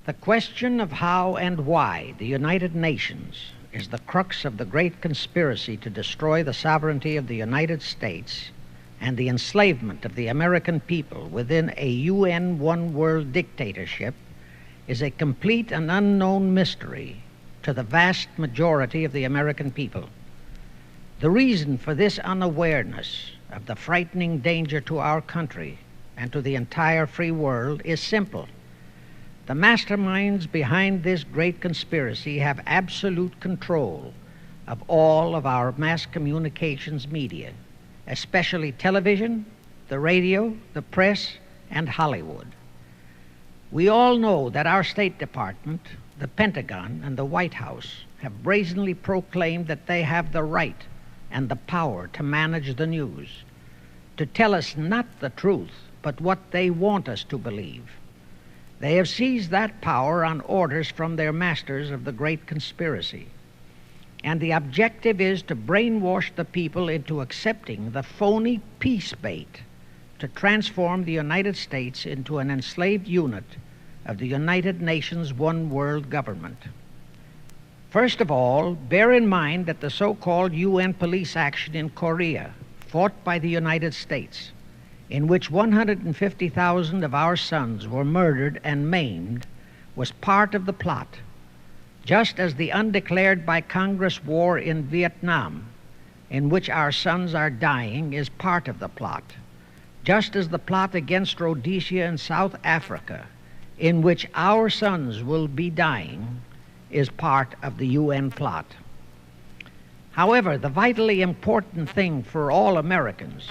The question of how and why the United Nations is the crux of the great conspiracy to destroy the sovereignty of the United States and the enslavement of the American people within a UN one-world dictatorship is a complete and unknown mystery to the vast majority of the American people. The reason for this unawareness of the frightening danger to our country and to the entire free world is simple. The masterminds behind this great conspiracy have absolute control of all of our mass communications media, especially television, the radio, the press, and Hollywood. We all know that our State Department, the Pentagon, and the White House have brazenly proclaimed that they have the right and the power to manage the news, to tell us not the truth, but what they want us to believe. They have seized that power on orders from their masters of the great conspiracy. And the objective is to brainwash the people into accepting the phony peace bait to transform the United States into an enslaved unit of the United Nations one world government. First of all, bear in mind that the so-called UN police action in Korea, fought by the United States, in which 150,000 of our sons were murdered and maimed, was part of the plot, just as the undeclared by Congress war in Vietnam, in which our sons are dying, is part of the plot, just as the plot against Rhodesia and South Africa, in which our sons will be dying, is part of the UN plot. However, the vitally important thing for all Americans,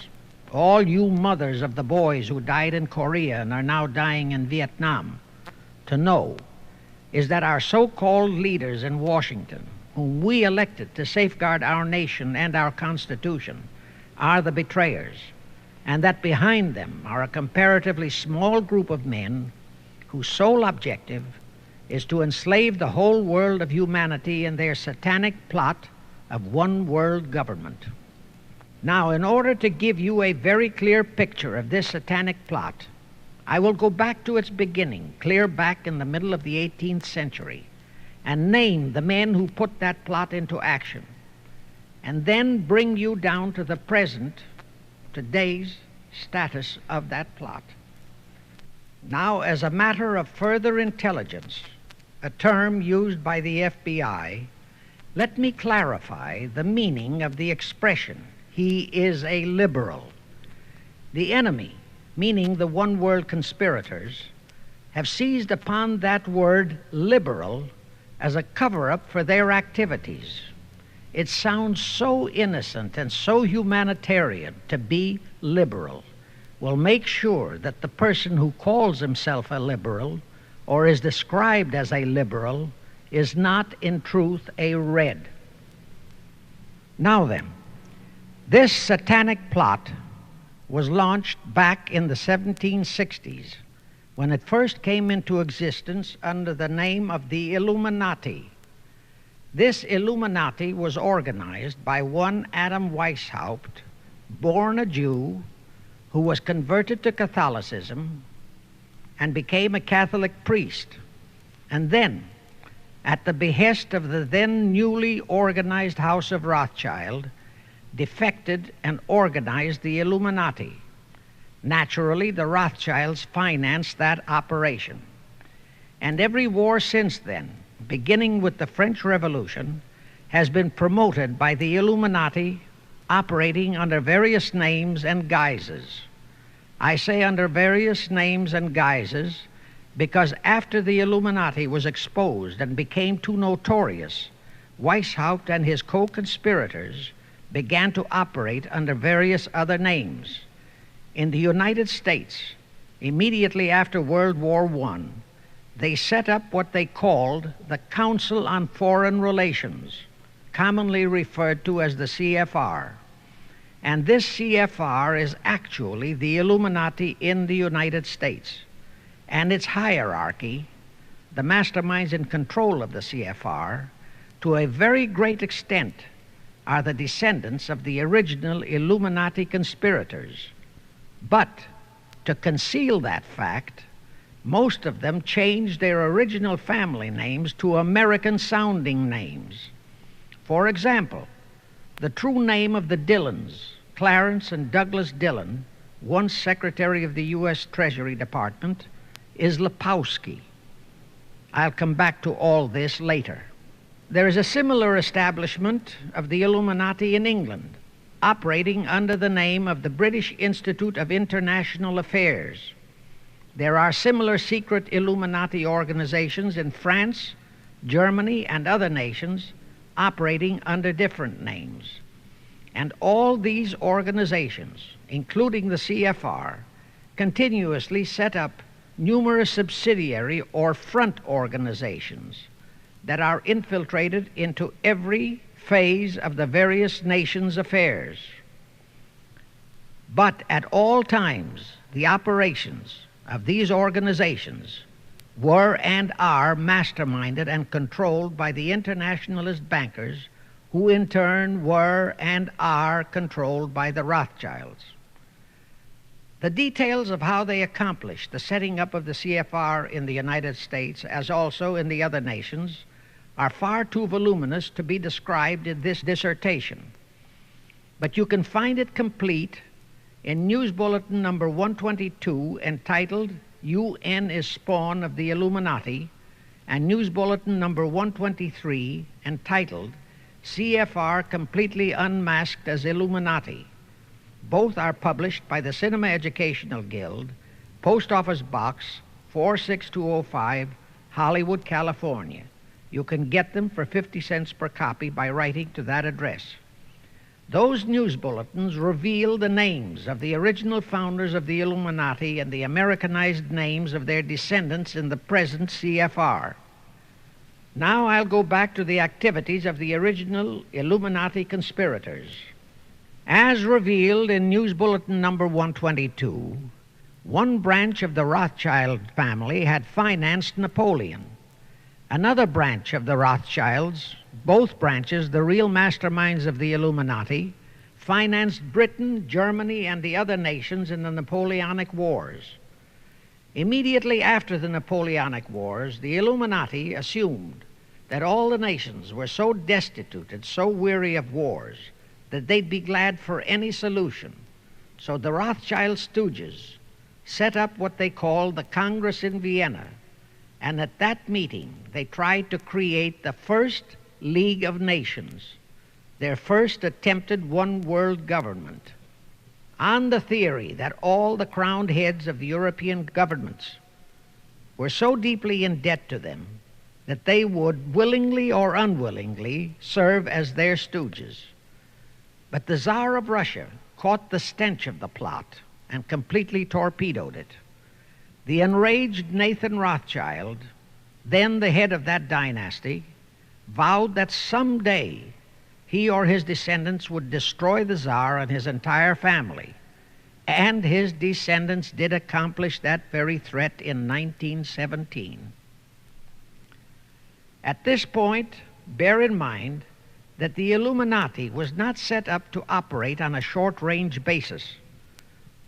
all you mothers of the boys who died in Korea and are now dying in Vietnam, to know is that our so-called leaders in Washington, whom we elected to safeguard our nation and our Constitution, are the betrayers, and that behind them are a comparatively small group of men whose sole objective is to enslave the whole world of humanity in their satanic plot of one world government. Now, in order to give you a very clear picture of this satanic plot, I will go back to its beginning, clear back in the middle of the 18th century, and name the men who put that plot into action, and then bring you down to the present, today's status of that plot. Now, as a matter of further intelligence, a term used by the FBI, let me clarify the meaning of the expression, "He is a liberal." The enemy, meaning the one world conspirators, have seized upon that word liberal as a cover-up for their activities. It sounds so innocent and so humanitarian to be liberal. We'll make sure that the person who calls himself a liberal or is described as a liberal is not in truth a red. Now then, this satanic plot was launched back in the 1760s when it first came into existence under the name of the Illuminati. This Illuminati was organized by one Adam Weishaupt, born a Jew, who was converted to Catholicism and became a Catholic priest, and then, at the behest of the then newly organized House of Rothschild, defected and organized the Illuminati. Naturally, the Rothschilds financed that operation. And every war since then, beginning with the French Revolution, has been promoted by the Illuminati, operating under various names and guises. I say under various names and guises because after the Illuminati was exposed and became too notorious, Weishaupt and his co-conspirators began to operate under various other names. In the United States, immediately after World War I, they set up what they called the Council on Foreign Relations, commonly referred to as the CFR. And this CFR is actually the Illuminati in the United States. And its hierarchy, the masterminds in control of the CFR, to a very great extent are the descendants of the original Illuminati conspirators. But to conceal that fact, Most of them changed their original family names to American-sounding names. For example, the true name of the Dillons, Clarence and Douglas Dillon, once Secretary of the U.S. Treasury Department, is Lepowski. I'll come back to all this later. There is a similar establishment of the Illuminati in England, operating under the name of the British Institute of International Affairs. There are similar secret Illuminati organizations in France, Germany, and other nations operating under different names. And all these organizations, including the CFR, continuously set up numerous subsidiary or front organizations that are infiltrated into every phase of the various nations' affairs. But at all times, the operations of these organizations were and are masterminded and controlled by the internationalist bankers, who in turn were and are controlled by the Rothschilds. The details of how they accomplished the setting up of the CFR in the United States, as also in the other nations, are far too voluminous to be described in this dissertation. But you can find it complete in News Bulletin number 122, entitled UN is Spawn of the Illuminati, and News Bulletin number 123, entitled CFR Completely Unmasked as Illuminati. Both are published by the Cinema Educational Guild, Post Office Box 46205, Hollywood, California. You can get them for 50 cents per copy by writing to that address. Those news bulletins reveal the names of the original founders of the Illuminati and the Americanized names of their descendants in the present CFR. Now I'll go back to the activities of the original Illuminati conspirators. As revealed in News Bulletin number 122, one branch of the Rothschild family had financed Napoleon. Another branch of the Rothschilds, both branches the real masterminds of the Illuminati, financed Britain, Germany, and the other nations in the Napoleonic Wars. Immediately after the Napoleonic Wars, the Illuminati assumed that all the nations were so destitute and so weary of wars that they'd be glad for any solution. So the Rothschild stooges set up what they called the Congress in Vienna, and at that meeting they tried to create the first League of Nations, their first attempted one world government, on the theory that all the crowned heads of the European governments were so deeply in debt to them that they would willingly or unwillingly serve as their stooges. But the Tsar of Russia caught the stench of the plot and completely torpedoed it. The enraged Nathan Rothschild, then the head of that dynasty, vowed that someday he or his descendants would destroy the Tsar and his entire family. And his descendants did accomplish that very threat in 1917. At this point, bear in mind that the Illuminati was not set up to operate on a short-range basis.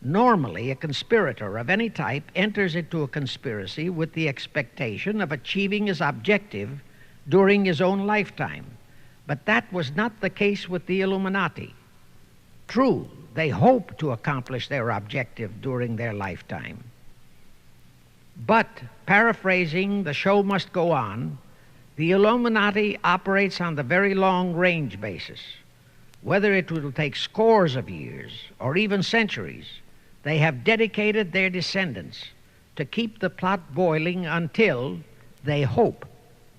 Normally, a conspirator of any type enters into a conspiracy with the expectation of achieving his objective during his own lifetime. But that was not the case with the Illuminati. True, they hoped to accomplish their objective during their lifetime. But, paraphrasing The Show Must Go On, the Illuminati operates on the very long-range basis. Whether it will take scores of years or even centuries, they have dedicated their descendants to keep the plot boiling until they hope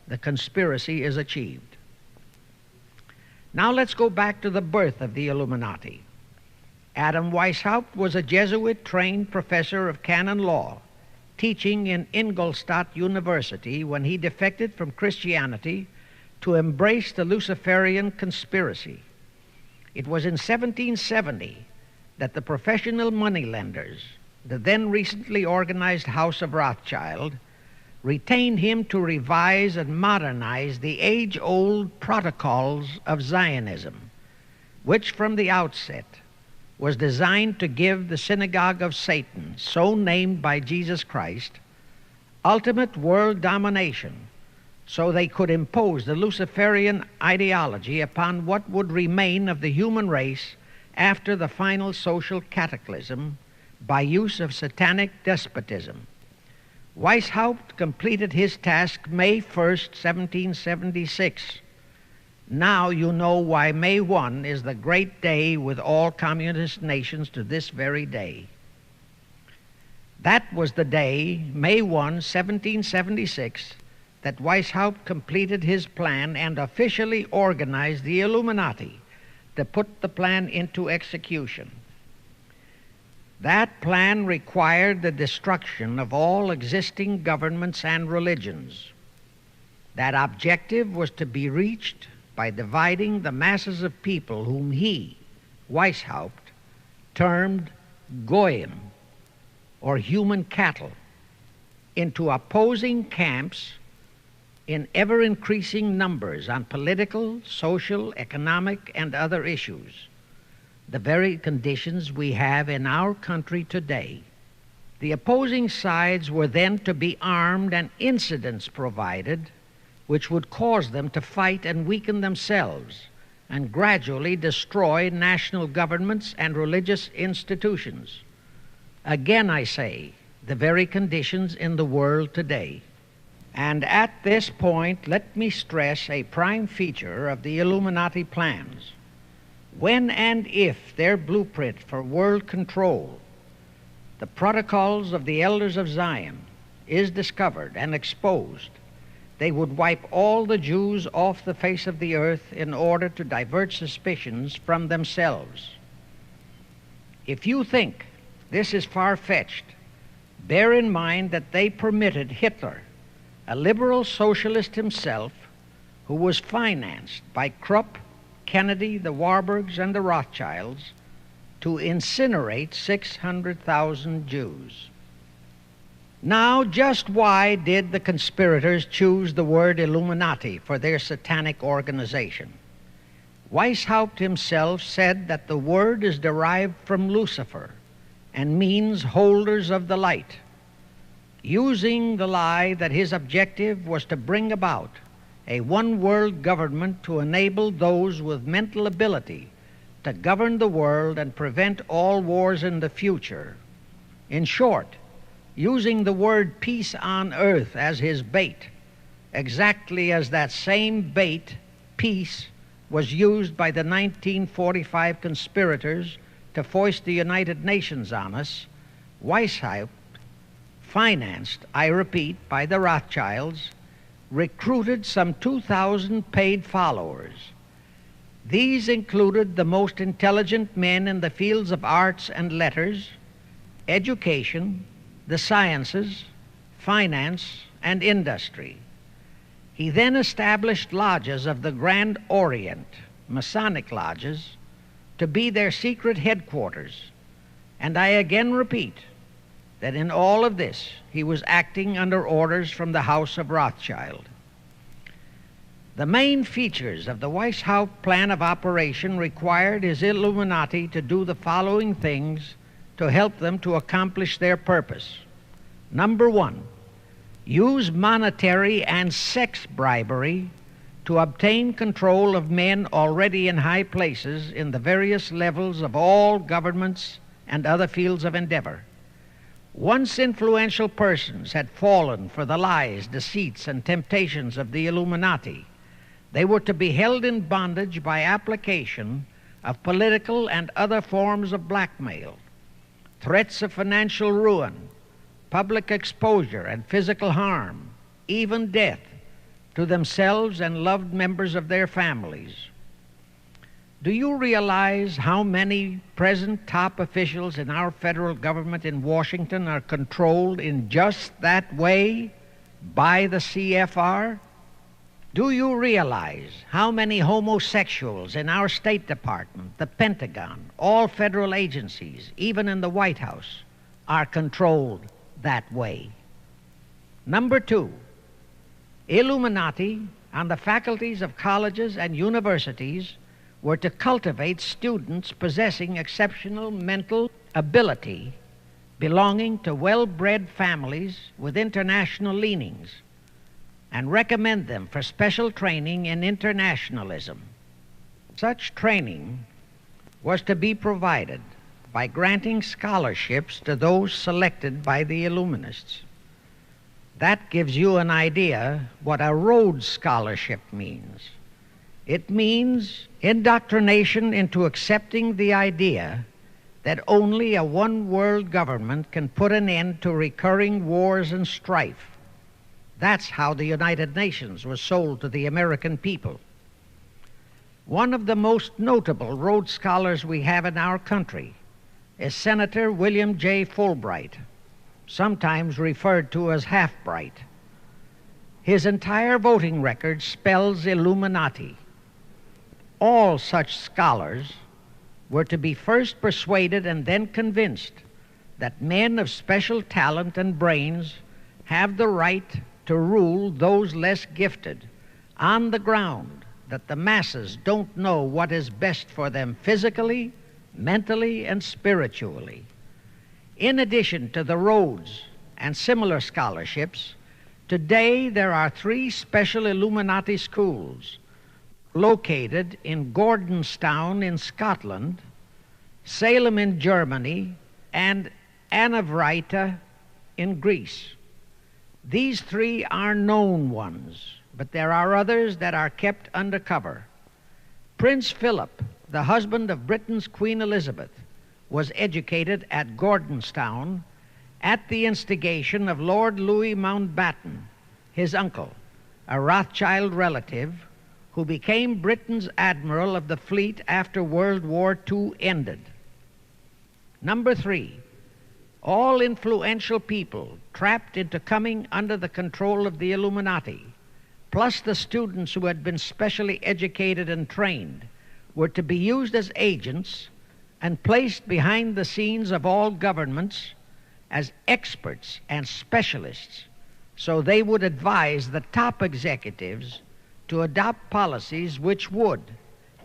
the conspiracy is achieved. Now let's go back to the birth of the Illuminati. Adam Weishaupt was a Jesuit-trained professor of canon law, teaching in Ingolstadt University when he defected from Christianity to embrace the Luciferian conspiracy. It was in 1770 that the professional moneylenders, the then recently organized House of Rothschild, retained him to revise and modernize the age-old protocols of Zionism, which from the outset was designed to give the synagogue of Satan, so named by Jesus Christ, ultimate world domination, so they could impose the Luciferian ideology upon what would remain of the human race after the final social cataclysm by use of satanic despotism. Weishaupt completed his task May 1st, 1776. Now you know why May 1 is the great day with all communist nations to this very day. That was the day, May 1, 1776, that Weishaupt completed his plan and officially organized the Illuminati to put the plan into execution. That plan required the destruction of all existing governments and religions. That objective was to be reached by dividing the masses of people whom he, Weishaupt, termed Goyim, or human cattle, into opposing camps in ever-increasing numbers on political, social, economic, and other issues, the very conditions we have in our country today. The opposing sides were then to be armed and incidents provided which would cause them to fight and weaken themselves and gradually destroy national governments and religious institutions. Again, I say, the very conditions in the world today. And at this point, let me stress a prime feature of the Illuminati plans. When and if their blueprint for world control, the protocols of the elders of Zion, is discovered and exposed, they would wipe all the Jews off the face of the earth in order to divert suspicions from themselves. If you think this is far-fetched, bear in mind that they permitted Hitler, a liberal socialist himself, who was financed by Krupp, Kennedy, the Warburgs, and the Rothschilds, to incinerate 600,000 Jews. Now, just why did the conspirators choose the word Illuminati for their satanic organization? Weishaupt himself said that the word is derived from Lucifer and means holders of the light, using the lie that his objective was to bring about a one-world government to enable those with mental ability to govern the world and prevent all wars in the future. In short, using the word peace on earth as his bait, exactly as that same bait, peace, was used by the 1945 conspirators to foist the United Nations on us. Weishaupt, financed, I repeat, by the Rothschilds, recruited some 2,000 paid followers. These included the most intelligent men in the fields of arts and letters, education, the sciences, finance, and industry. He then established lodges of the Grand Orient, Masonic lodges, to be their secret headquarters. And I again repeat that in all of this he was acting under orders from the House of Rothschild. The main features of the Weishaupt plan of operation required his Illuminati to do the following things to help them to accomplish their purpose. Number one, use monetary and sex bribery to obtain control of men already in high places in the various levels of all governments and other fields of endeavor. Once influential persons had fallen for the lies, deceits, and temptations of the Illuminati, they were to be held in bondage by application of political and other forms of blackmail, threats of financial ruin, public exposure and physical harm, even death, to themselves and loved members of their families. Do you realize how many present top officials in our federal government in Washington are controlled in just that way by the CFR? Do you realize how many homosexuals in our State Department, the Pentagon, all federal agencies, even in the White House, are controlled that way? Number two, Illuminati on the faculties of colleges and universities were to cultivate students possessing exceptional mental ability belonging to well-bred families with international leanings and recommend them for special training in internationalism. Such training was to be provided by granting scholarships to those selected by the Illuminists. That gives you an idea what a Rhodes Scholarship means. It means indoctrination into accepting the idea that only a one-world government can put an end to recurring wars and strife. That's how the United Nations was sold to the American people. One of the most notable Rhodes Scholars we have in our country is Senator William J. Fulbright, sometimes referred to as Half-Bright. His entire voting record spells Illuminati. All such scholars were to be first persuaded and then convinced that men of special talent and brains have the right to rule those less gifted on the ground that the masses don't know what is best for them physically, mentally, and spiritually. In addition to the Rhodes and similar scholarships, today there are 3 special Illuminati schools located in Gordonstown in Scotland, Salem in Germany, and Anavrita in Greece. These 3 are known ones, but there are others that are kept undercover. Prince Philip, the husband of Britain's Queen Elizabeth, was educated at Gordonstown at the instigation of Lord Louis Mountbatten, his uncle, a Rothschild relative who became Britain's admiral of the fleet after World War II ended. Number 3, all influential people trapped into coming under the control of the Illuminati, plus the students who had been specially educated and trained, were to be used as agents and placed behind the scenes of all governments as experts and specialists, so they would advise the top executives to adopt policies which would,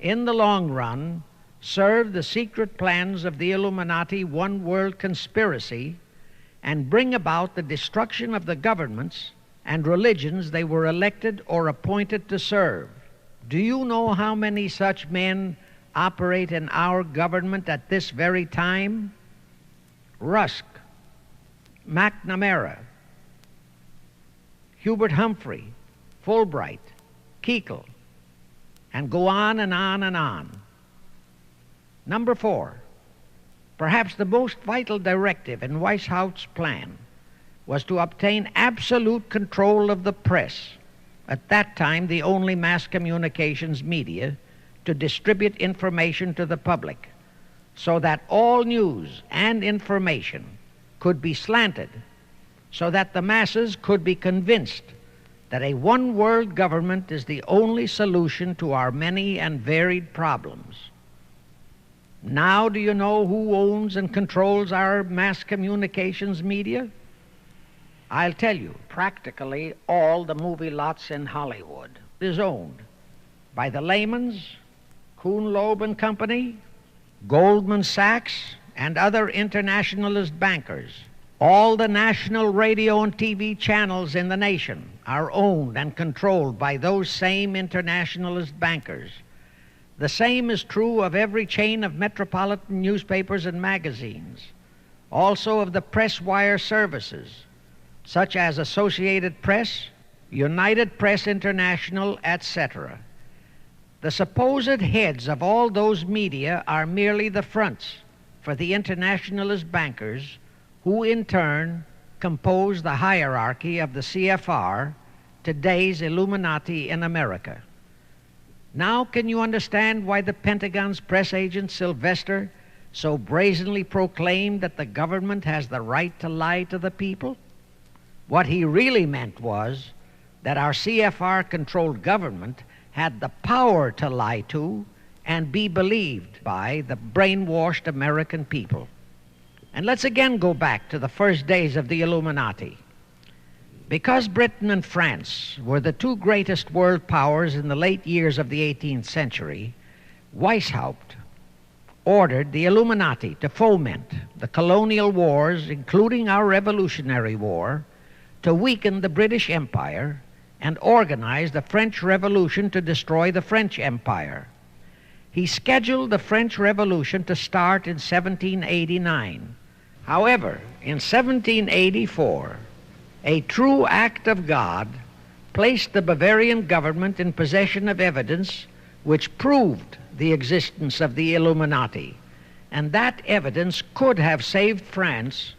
in the long run, serve the secret plans of the Illuminati one-world conspiracy and bring about the destruction of the governments and religions they were elected or appointed to serve. Do you know how many such men operate in our government at this very time? Rusk, McNamara, Hubert Humphrey, Fulbright, Kuchel, and go on and on and on. Number 4, perhaps the most vital directive in Weishaupt's plan was to obtain absolute control of the press, at that time the only mass communications media, to distribute information to the public, so that all news and information could be slanted, so that the masses could be convinced that a one-world government is the only solution to our many and varied problems. Now do you know who owns and controls our mass communications media? I'll tell you, practically all the movie lots in Hollywood is owned by the Lehmans, Kuhn, Loeb and Company, Goldman Sachs, and other internationalist bankers. All the national radio and TV channels in the nation are owned and controlled by those same internationalist bankers. The same is true of every chain of metropolitan newspapers and magazines, also of the press wire services, such as Associated Press, United Press International, etc. The supposed heads of all those media are merely the fronts for the internationalist bankers, who in turn compose the hierarchy of the CFR, today's Illuminati in America. Now can you understand why the Pentagon's press agent Sylvester so brazenly proclaimed that the government has the right to lie to the people? What he really meant was that our CFR-controlled government had the power to lie to and be believed by the brainwashed American people. And let's again go back to the first days of the Illuminati. Because Britain and France were the 2 greatest world powers in the late years of the 18th century, Weishaupt ordered the Illuminati to foment the colonial wars, including our Revolutionary War, to weaken the British Empire and organize the French Revolution to destroy the French Empire. He scheduled the French Revolution to start in 1789. However, in 1784, a true act of God placed the Bavarian government in possession of evidence which proved the existence of the Illuminati, and that evidence could have saved France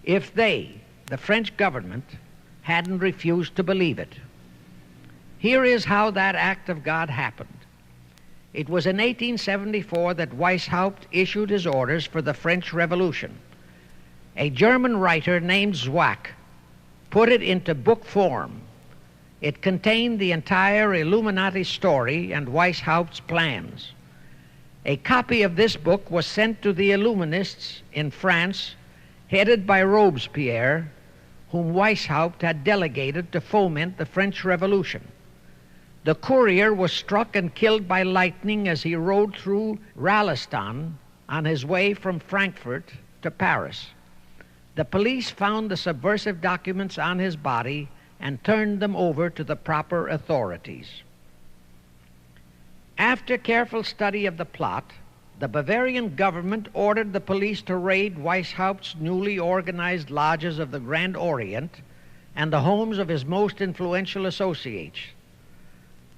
if they, the French government, hadn't refused to believe it. Here is how that act of God happened. It was in 1874 that Weishaupt issued his orders for the French Revolution. A German writer named Zwack put it into book form. It contained the entire Illuminati story and Weishaupt's plans. A copy of this book was sent to the Illuminists in France, headed by Robespierre, whom Weishaupt had delegated to foment the French Revolution. The courier was struck and killed by lightning as he rode through Raleston on his way from Frankfurt to Paris. The police found the subversive documents on his body and turned them over to the proper authorities. After careful study of the plot, the Bavarian government ordered the police to raid Weishaupt's newly organized lodges of the Grand Orient and the homes of his most influential associates.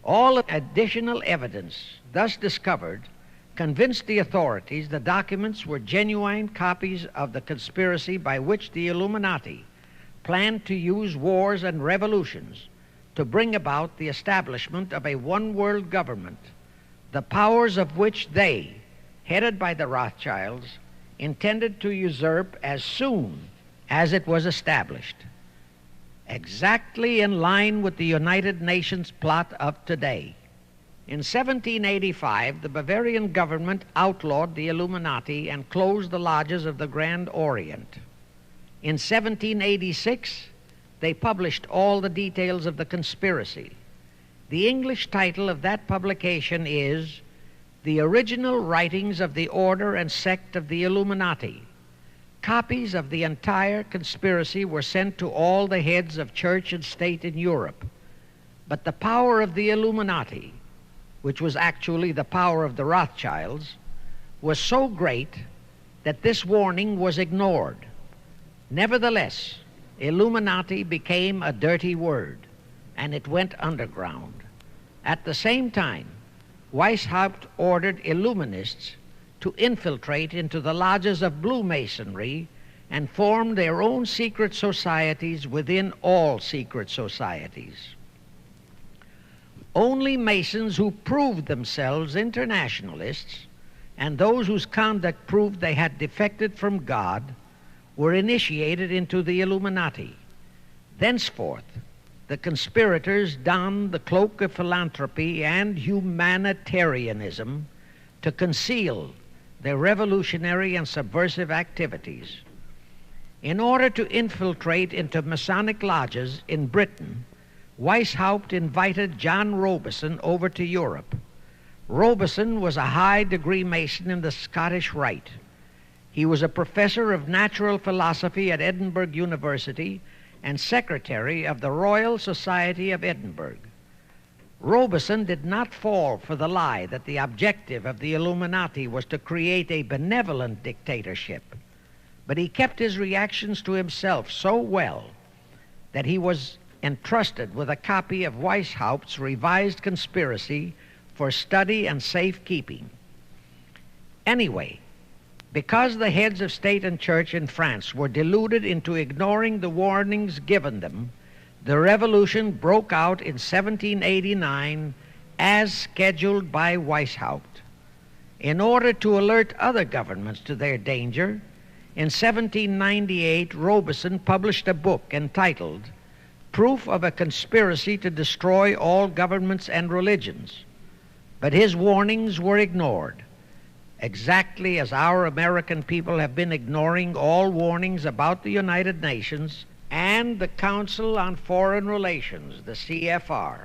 All additional evidence thus discovered convinced the authorities the documents were genuine copies of the conspiracy by which the Illuminati planned to use wars and revolutions to bring about the establishment of a one-world government, the powers of which they, headed by the Rothschilds, intended to usurp as soon as it was established, exactly in line with the United Nations plot of today. In 1785, the Bavarian government outlawed the Illuminati and closed the lodges of the Grand Orient. In 1786, they published all the details of the conspiracy. The English title of that publication is The Original Writings of the Order and Sect of the Illuminati. Copies of the entire conspiracy were sent to all the heads of church and state in Europe. But the power of the Illuminati, which was actually the power of the Rothschilds, was so great that this warning was ignored. Nevertheless, Illuminati became a dirty word, and it went underground. At the same time, Weishaupt ordered Illuminists to infiltrate into the lodges of Blue Masonry and form their own secret societies within all secret societies. Only Masons who proved themselves internationalists and those whose conduct proved they had defected from God were initiated into the Illuminati. Thenceforth, the conspirators donned the cloak of philanthropy and humanitarianism to conceal their revolutionary and subversive activities. In order to infiltrate into Masonic lodges in Britain, Weishaupt invited John Robison over to Europe. Robison was a high-degree Mason in the Scottish Rite. He was a professor of natural philosophy at Edinburgh University and secretary of the Royal Society of Edinburgh. Robison did not fall for the lie that the objective of the Illuminati was to create a benevolent dictatorship, but he kept his reactions to himself so well that he was entrusted with a copy of Weishaupt's revised conspiracy for study and safekeeping. Anyway, because the heads of state and church in France were deluded into ignoring the warnings given them, the revolution broke out in 1789 as scheduled by Weishaupt. In order to alert other governments to their danger, in 1798 Robison published a book entitled Proof of a Conspiracy to Destroy All Governments and Religions. But his warnings were ignored, exactly as our American people have been ignoring all warnings about the United Nations and the Council on Foreign Relations, the CFR.